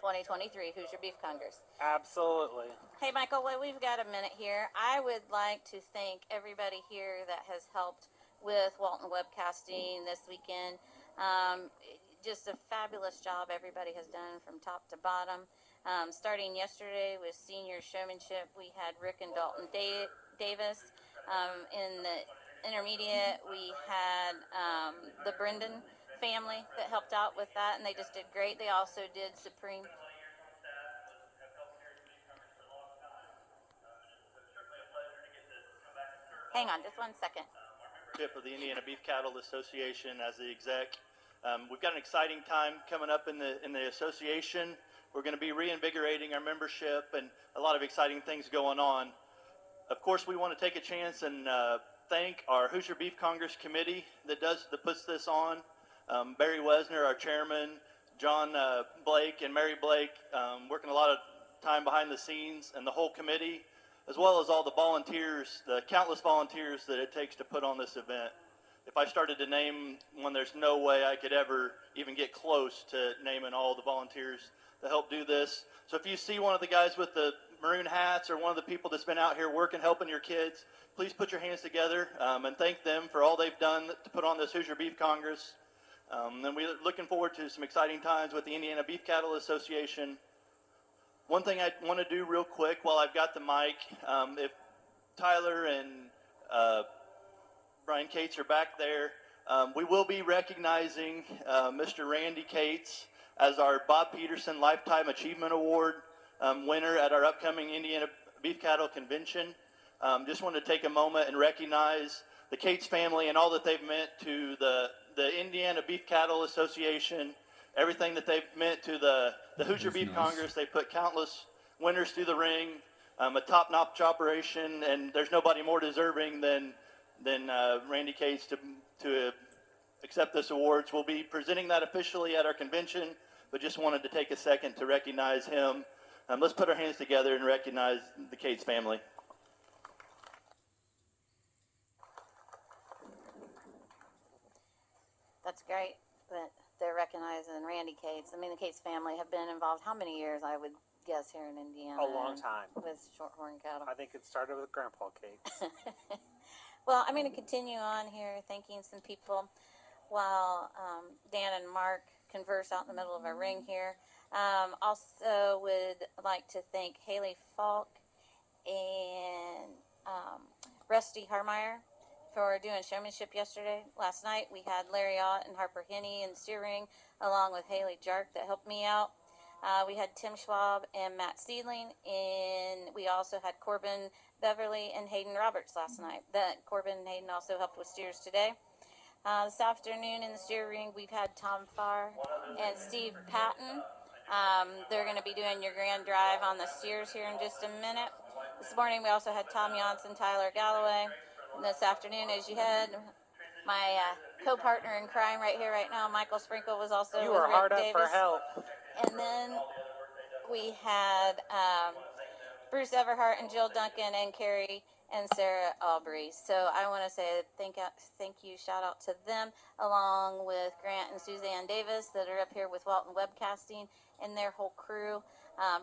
2023 Hoosier Beef Congress. Absolutely. Hey, Michael, well, we've got a minute here. I would like to thank everybody here that has helped with Walton Webcasting this weekend. Just a fabulous job everybody has done from top to bottom. Starting yesterday with senior showmanship, we had Rick and Dalton Davis. In the intermediate, we had the Brendan family that helped out with that, and they just did great. They also did Supreme. Hang on just one second. Of the Indiana Beef Cattle Association as the exec. We've got an exciting time coming up in the association. We're going to be reinvigorating our membership and a lot of exciting things going on. Of course, we want to take a chance and thank our Hoosier Beef Congress committee that puts this on. Barry Wesner, our chairman, John Blake and Mary Blake, working a lot of time behind the scenes, and the whole committee, as well as all the volunteers, the countless volunteers that it takes to put on this event. If I started to name one, there's no way I could ever even get close to naming all the volunteers that help do this. So if you see one of the guys with the maroon hats or one of the people that's been out here working, helping your kids, please put your hands together and thank them for all they've done to put on this Hoosier Beef Congress. And we're looking forward to some exciting times with the Indiana Beef Cattle Association. One thing I want to do real quick while I've got the mic, if Tyler and Brian Cates are back there, we will be recognizing Mr. Randy Cates as our Bob Peterson Lifetime Achievement Award winner at our upcoming Indiana Beef Cattle Convention. Just wanted to take a moment and recognize the Cates family and all that they've meant to the Indiana Beef Cattle Association, everything that they've meant to the Hoosier Beef Congress. They put countless winners through the ring, a top-notch operation, and there's nobody more deserving than Randy Cates to accept this awards. We'll be presenting that officially at our convention, but just wanted to take a second to recognize him. Let's put our hands together and recognize the Cates family. That's great that they're recognizing Randy Cates. I mean, the Cates family have been involved how many years, I would guess, here in Indiana? A long time. With shorthorn cattle. I think it started with Grandpa Cates. Well, I'm going to continue on here thanking some people while Dan and Mark converse out in the middle of our ring here. Also would like to thank Haley Falk and Rusty Harmeyer for doing showmanship yesterday. Last night we had Larry Ott and Harper Henney in the steer ring, along with Haley Jark that helped me out. We had Tim Schwab and Matt Seedling, and we also had Corbin Beverly and Hayden Roberts last night. Corbin and Hayden also helped with steers today. This afternoon in the steer ring, we've had Tom Farr and Steve Patton. They're going to be doing your grand drive on the steers here in just a minute. This morning we also had Tom Johnson, Tyler Galloway. And this afternoon, as you had, my co-partner in crime right here, right now, Michael Sprinkle, was also You with were Rick hard up Davis. for help. And then we had Bruce Everhart and Jill Duncan and Carrie and Sarah Aubrey. So I want to say thank you, shout out to them, along with Grant and Suzanne Davis that are up here with Walton Webcasting and their whole crew.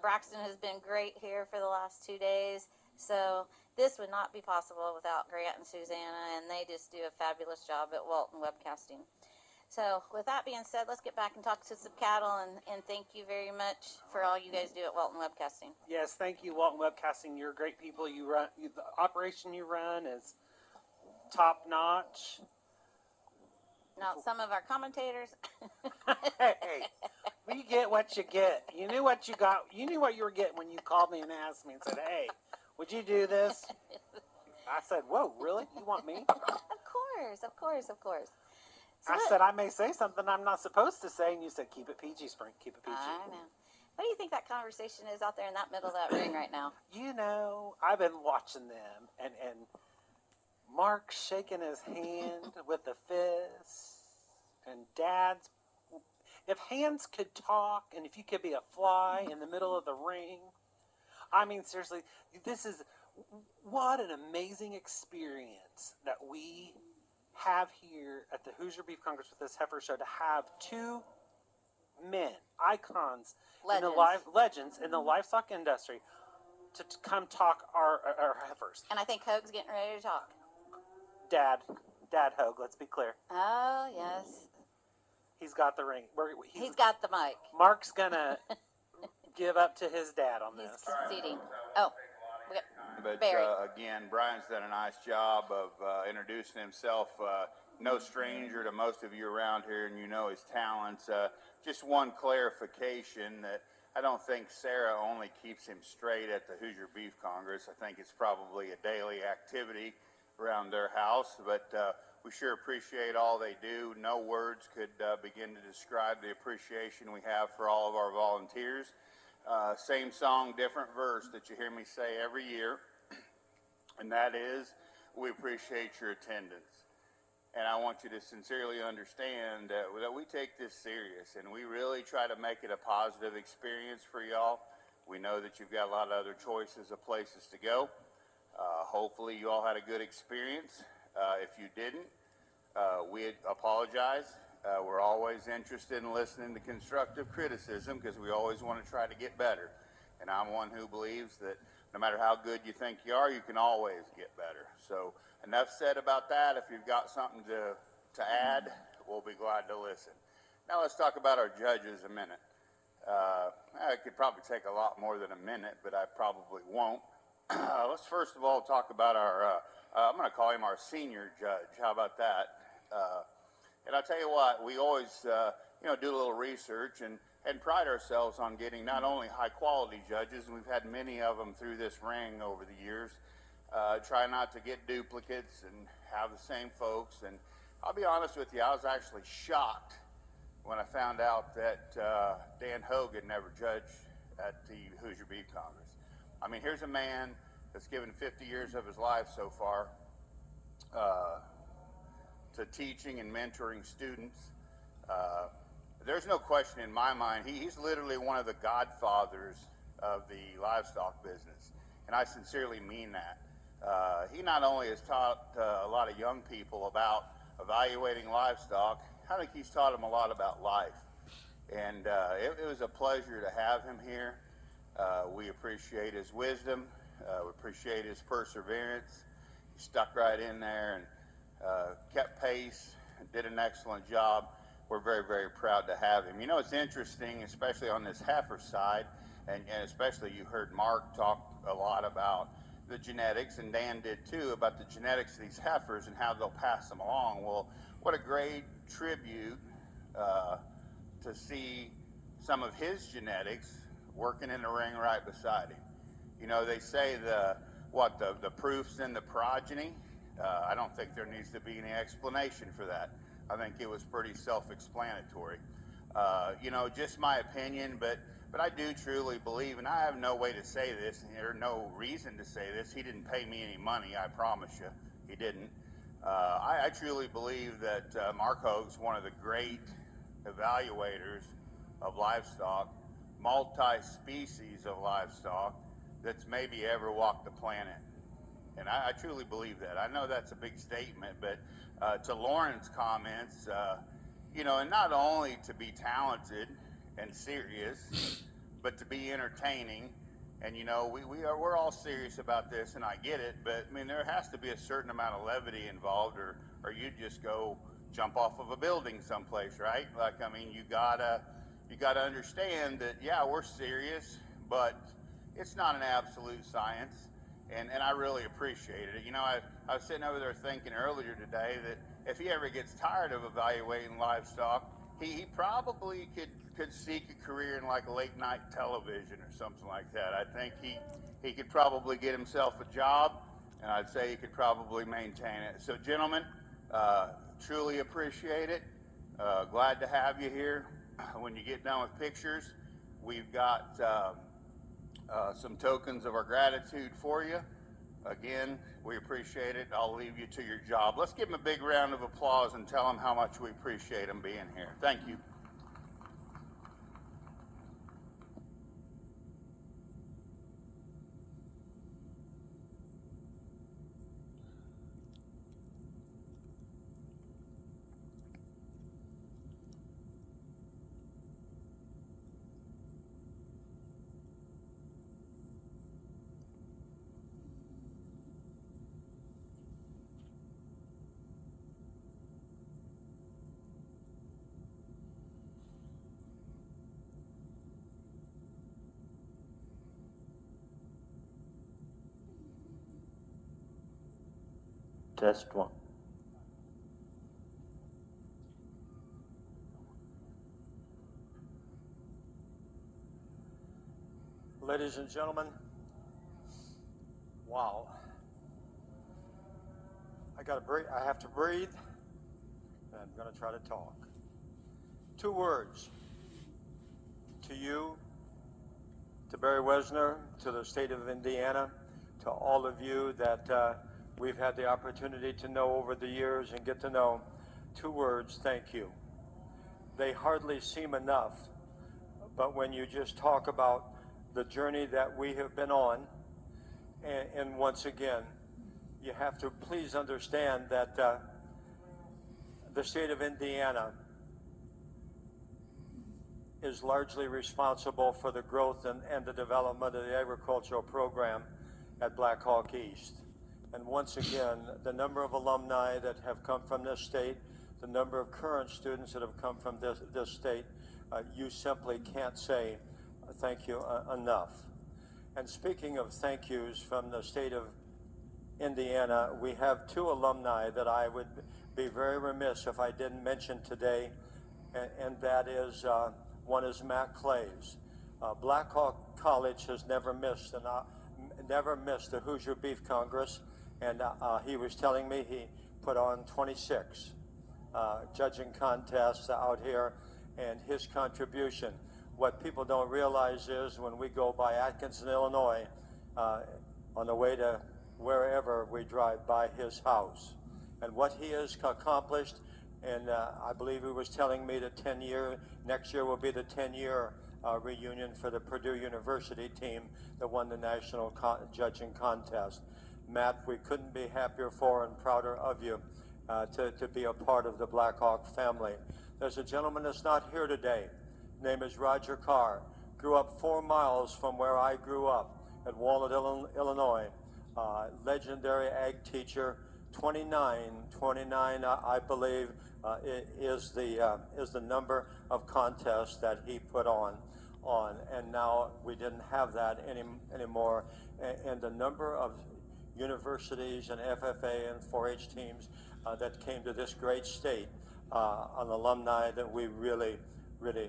Braxton has been great here for the last 2 days. So this would not be possible without Grant and Susanna, and they just do a fabulous job at Walton Webcasting. So with that being said, let's get back and talk to some cattle, and thank you very much for all you guys do at Walton Webcasting. Yes, thank you, Walton Webcasting. You're great people. The operation you run is top notch. Now, some of our commentators. Hey, we get what you get. You knew what you got. You knew what you were getting when you called me and asked me and said, "Hey, would you do this?" I said, "Whoa, really? You want me?" Of course. So I said, "I may say something I'm not supposed to say," and you said, "Keep it PG, Spring. Keep it PG." I know. What do you think that conversation is out there in that middle of that ring right now? You know, I've been watching them, and Mark shaking his hand with the fist, and Dad's. If hands could talk, and if you could be a fly in the middle of the ring, I mean, seriously, what an amazing experience that we have here at the Hoosier Beef Congress with this Hefer show, to have two men, icons, Legends. legends in the livestock industry to come talk our heifers. And I think Hoag's getting ready to talk. Dad Hogue, let's be clear. Oh, yes. He's got the ring. He's got the mic. Mark's gonna give up to his dad on He's this. conceding. Oh, we got But Barry. again, Brian's done a nice job of introducing himself. No stranger to most of you around here, and you know his talents. Just one clarification that I don't think Sarah only keeps him straight at the Hoosier Beef Congress. I think it's probably a daily activity around their house, but we sure appreciate all they do. No words could begin to describe the appreciation we have for all of our volunteers. Same song, different verse that you hear me say every year, and that is, we appreciate your attendance. And I want you to sincerely understand that we take this serious, and we really try to make it a positive experience for y'all. We know that you've got a lot of other choices of places to go. Hopefully you all had a good experience. If you didn't, we apologize. We're always interested in listening to constructive criticism because we always want to try to get better. And I'm one who believes that no matter how good you think you are, you can always get better. So enough said about that. If you've got something to add, we'll be glad to listen. Now let's talk about our judges a minute. It could probably take a lot more than a minute, but I probably won't. Let's first of all talk about our, I'm going to call him our senior judge. How about that? And I'll tell you what, we always, do a little research and pride ourselves on getting not only high quality judges, and we've had many of them through this ring over the years, try not to get duplicates and have the same folks. And I'll be honest with you, I was actually shocked when I found out that Dan Hogue had never judged at the Hoosier Beef Congress. I mean, here's a man that's given 50 years of his life so far to teaching and mentoring students. There's no question in my mind, he's literally one of the godfathers of the livestock business, and I sincerely mean that. He not only has taught a lot of young people about evaluating livestock, I think he's taught them a lot about life. And it was a pleasure to have him here. We appreciate his wisdom. We appreciate his perseverance. He stuck right in there and kept pace and did an excellent job. We're very, very proud to have him. You know, it's interesting, especially on this heifer side, and especially you heard Mark talk a lot about the genetics, and Dan did too, about the genetics of these heifers and how they'll pass them along. Well, what a great tribute to see some of his genetics working in the ring right beside him. You know, they say the proof's in the progeny. I don't think there needs to be any explanation for that. I think it was pretty self-explanatory. Just my opinion, but I do truly believe, and I have no way to say this, or no reason to say this. He didn't pay me any money, I promise you. He didn't. I truly believe that Mark Hogue's one of the great evaluators of livestock, multi-species of livestock, that's maybe ever walked the planet. And I truly believe that. I know that's a big statement, but to Lauren's comments, and not only to be talented and serious, but to be entertaining. And we're all serious about this, and I get it, but I mean, there has to be a certain amount of levity involved, or you'd just go jump off of a building someplace, right? Like, I mean, you gotta understand that, yeah, we're serious, but it's not an absolute science. And I really appreciate it. I was sitting over there thinking earlier today that if he ever gets tired of evaluating livestock, he probably could seek a career in like late night television or something like that. I think he could probably get himself a job, and I'd say he could probably maintain it. So gentlemen, truly appreciate it. Glad to have you here. When you get done with pictures, we've got some tokens of our gratitude for you. Again, we appreciate it. I'll leave you to your job. Let's give them a big round of applause and tell them how much we appreciate them being here. Thank you. Test one. Ladies and gentlemen, wow. I have to breathe, and I'm going to try to talk. 2 words. To you, to Barry Wesner, to the state of Indiana, to all of you that we've had the opportunity to know over the years and get to know. 2 words, thank you. They hardly seem enough, but when you just talk about the journey that we have been on, and once again, you have to please understand that the state of Indiana is largely responsible for the growth and the development of the agricultural program at Black Hawk East. And once again, the number of alumni that have come from this state, the number of current students that have come from this state, you simply can't say thank you enough. And speaking of thank yous from the state of Indiana, we have 2 alumni that I would be very remiss if I didn't mention today, and that is, one is Matt Clays. Black Hawk College has never missed the Hoosier Beef Congress, and he was telling me he put on 26 judging contests out here, and his contribution. What people don't realize is when we go by Atkinson, Illinois, on the way to wherever we drive by his house, and what he has accomplished. And I believe he was telling me that next year will be the 10-year reunion for the Purdue University team that won the national judging contest. Matt, we couldn't be happier for and prouder of you to be a part of the Black Hawk family. There's a gentleman that's not here today. His name is Roger Carr. Grew up 4 miles from where I grew up at Walnut, Illinois. Legendary ag teacher. 29, I believe, is the number of contests that he put on, and now we didn't have that anymore. And the number of universities and FFA and 4-H teams that came to this great state, an alumni that we really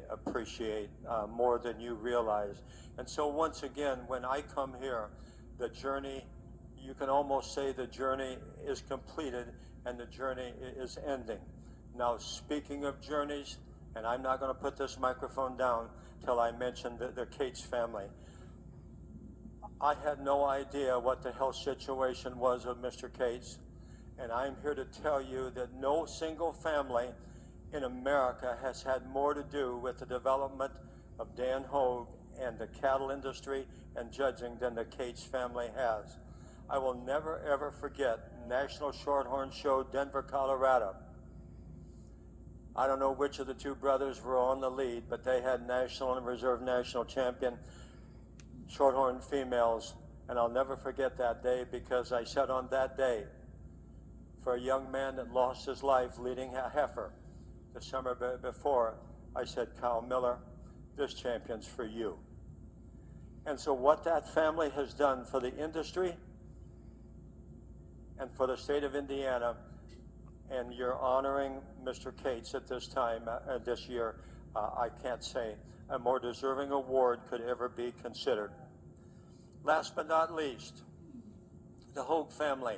appreciate more than you realize. And so once again, when I come here, the journey, you can almost say the journey is completed and the journey is ending. Now, speaking of journeys, and I'm not going to put this microphone down till I mention the Cates family. I had no idea what the health situation was of Mr. Cates, and I'm here to tell you that no single family in America has had more to do with the development of Dan Hogue and the cattle industry and judging than the Cates family has. I will never ever forget National Shorthorn Show, Denver, Colorado. I don't know which of the 2 brothers were on the lead, but they had national and reserve national champion Shorthorn females, and I'll never forget that day because I said on that day, for a young man that lost his life leading a Hefer the summer before, I said, Kyle Miller, this champion's for you. And so what that family has done for the industry and for the state of Indiana, and you're honoring Mr. Cates at this time, this year, I can't say a more deserving award could ever be considered. Last but not least, the Hogue family.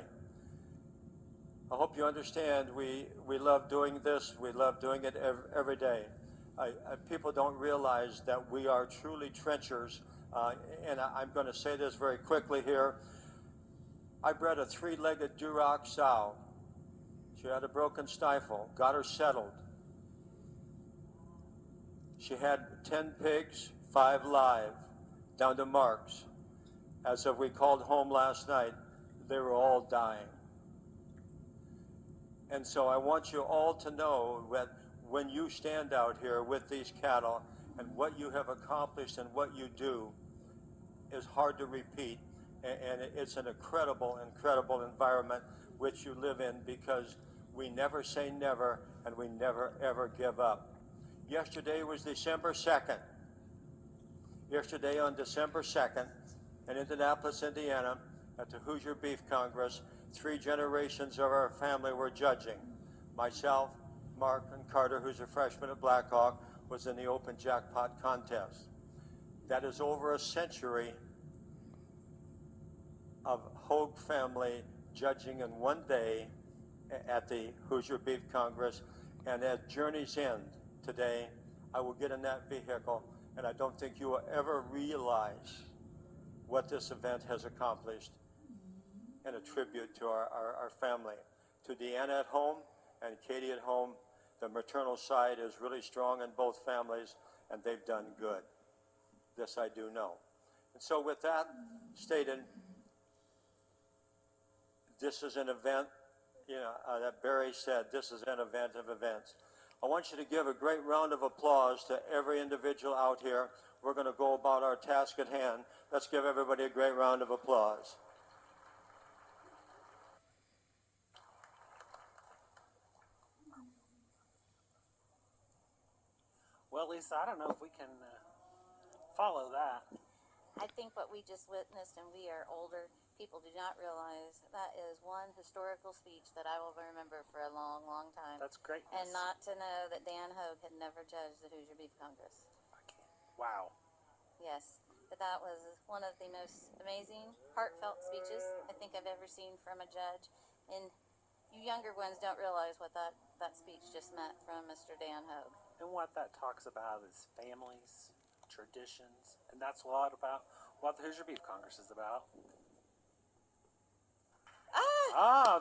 I hope you understand we love doing this. We love doing it every day. People don't realize that we are truly trenchers, and I'm going to say this very quickly here. I bred a 3-legged Duroc sow. She had a broken stifle, got her settled. She had 10 pigs, 5 live, down to Mark's. As of we called home last night, they were all dying. And so I want you all to know that when you stand out here with these cattle and what you have accomplished and what you do is hard to repeat. And it's an incredible environment which you live in because we never say never and we never ever give up. Yesterday was December 2nd. Yesterday on December 2nd in Indianapolis, Indiana, at the Hoosier Beef Congress, 3 generations of our family were judging. Myself, Mark, and Carter, who's a freshman at Blackhawk, was in the open jackpot contest. That is over a century of Hogue family judging in one day at the Hoosier Beef Congress. And at Journey's End today, I will get in that vehicle, and I don't think you will ever realize what this event has accomplished in a tribute to our family. To Deanna at home and Katie at home, the maternal side is really strong in both families, and they've done good. This I do know. And so with that stated, this is an event, that Barry said, this is an event of events. I want you to give a great round of applause to every individual out here. We're going to go about our task at hand. Let's give everybody a great round of applause. Well, Lisa, I don't know if we can follow that. I think what we just witnessed, and we are older people, do not realize that is one historical speech that I will remember for a long, long time. That's great. And not to know that Dan Hogue had never judged the Hoosier Beef Congress. Wow. Yes, but that was one of the most amazing, heartfelt speeches I think I've ever seen from a judge. And you younger ones don't realize what that speech just meant from Mr. Dan Hogue. And what that talks about is families, traditions, and that's a lot about what the Hoosier Beef Congress is about.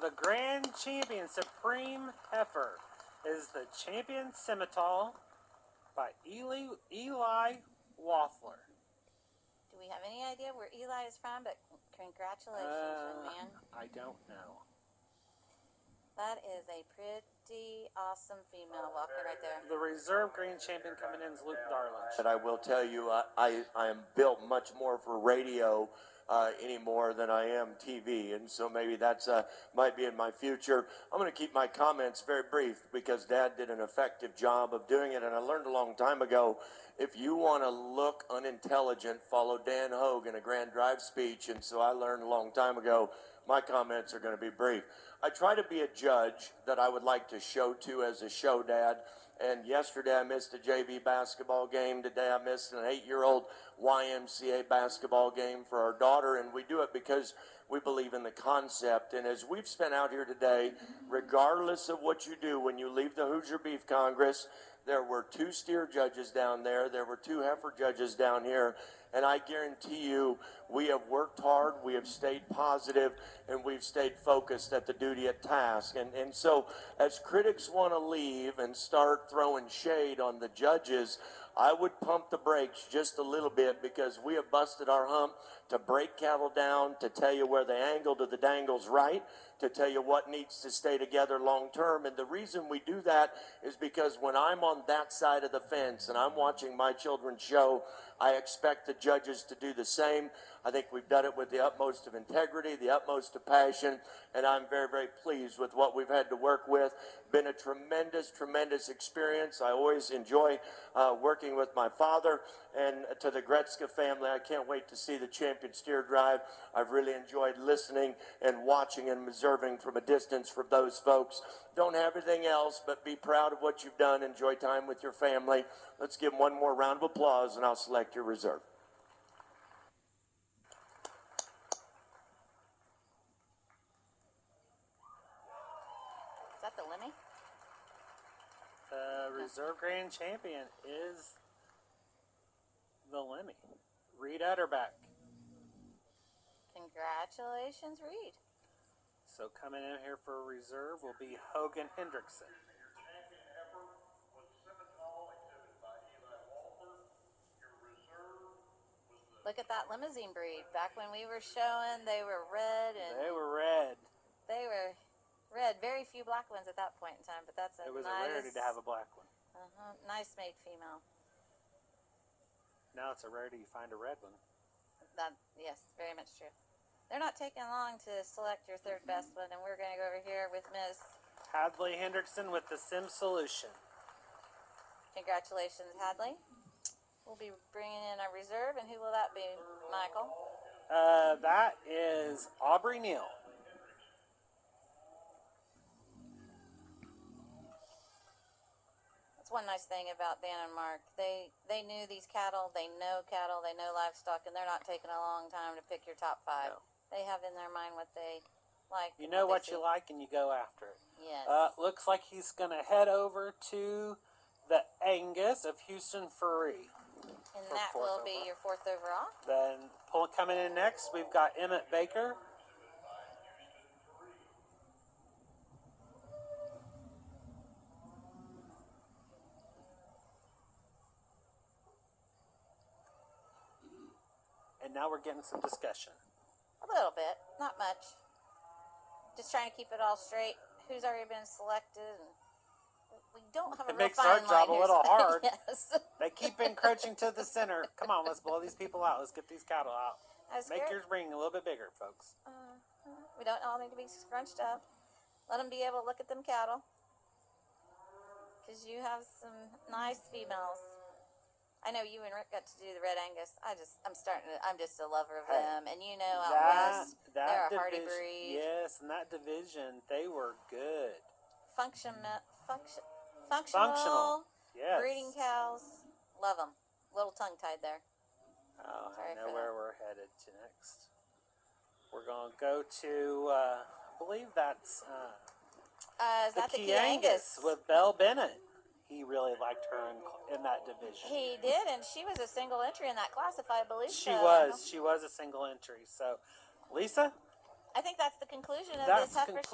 The grand champion, Supreme Hefer, is the champion Simmental by Eli Waffler. Do we have any idea where Eli is from? But congratulations, young man. I don't know. That is a pretty awesome female walking right there. The reserve grand champion coming in is Luke Darlington. But I will tell you, I am built much more for radio anymore than I am TV, and so maybe that's might be in my future. I'm going to keep my comments very brief because Dad did an effective job of doing it, and I learned a long time ago, if you want to look unintelligent, follow Dan Hogue in a Grand Drive speech, and so I learned a long time ago, my comments are going to be brief. I try to be a judge that I would like to show to as a show dad. And yesterday I missed a JV basketball game. Today I missed an 8-year-old YMCA basketball game for our daughter. And we do it because we believe in the concept. And as we've spent out here today, regardless of what you do when you leave the Hoosier Beef Congress, there were 2 steer judges down there. There were 2 heifer judges down here. And I guarantee you, we have worked hard, we have stayed positive, and we've stayed focused at the duty at task. And so as critics want to leave and start throwing shade on the judges, I would pump the brakes just a little bit because we have busted our hump to break cattle down, to tell you where the angle to the dangle's right, to tell you what needs to stay together long term. And the reason we do that is because when I'm on that side of the fence and I'm watching my children's show, I expect the judges to do the same. I think we've done it with the utmost of integrity, the utmost of passion, and I'm very, very pleased with what we've had to work with. Been a tremendous, tremendous experience. I always enjoy working with my father, and to the Gretzka family, I can't wait to see the champion steer drive. I've really enjoyed listening and watching and observing from a distance from those folks. Don't have everything else, but be proud of what you've done. Enjoy time with your family. Let's give them one more round of applause, and I'll select your reserve. Is that the Lemmy? The reserve grand champion is the Lemmy, Reed Utterback. Congratulations, Reed. So coming in here for a reserve will be Hogan Hendrickson. Look at that limousine breed. Back when we were showing, they were red and They were red. they were red. Very few black ones at that point in time, but that's a It was nice, a rarity to have a black one. nice made female. Now it's a rarity you find a red one. Yes, very much true. They're not taking long to select your third best one, and we're going to go over here with Miss. Hadley Hendrickson with the Sim Solution. Congratulations, Hadley. We'll be bringing in a reserve, and who will that be, Michael? That is Aubrey Neal. one nice thing about Dan and Mark. They knew these cattle, they know livestock, and they're not taking a long time to pick your top 5. No. They have in their mind what they like. You know what they you see. like, and you go after it. Yes. Looks like he's going to head over to the Angus of Houston Free. And for that fourth will be overall. your 4th overall. Then coming in next, we've got Emmett Baker. And now we're getting some discussion. A little bit, not much. Just trying to keep it all straight. Who's already been selected? And we don't have a It real makes our fine job line a little here. hard. Yes. They keep encroaching to the center. Come on, let's blow these people out. Let's get these cattle out. Make your ring a little bit bigger, folks. We don't all need to be scrunched up. Let them be able to look at them cattle. Because you have some nice females. I know you and Rick got to do the Red Angus. I'm just a lover of them. And you know, out west, they're a hardy division, breed. yes, and that division, they were good. Functional. Yes. Breeding cows. Love them. Little tongue tied there. Oh, Sorry I know for where that. we're headed to next. We're going to go to, I believe that's Is the that the Key Key Angus Angus? with Belle Bennett. He really liked her in that division. He did, and she was a single entry in that class, if I believe She so. was. She was a single entry. So, Lisa? I think that's the conclusion of That's this Heifer conclu- show.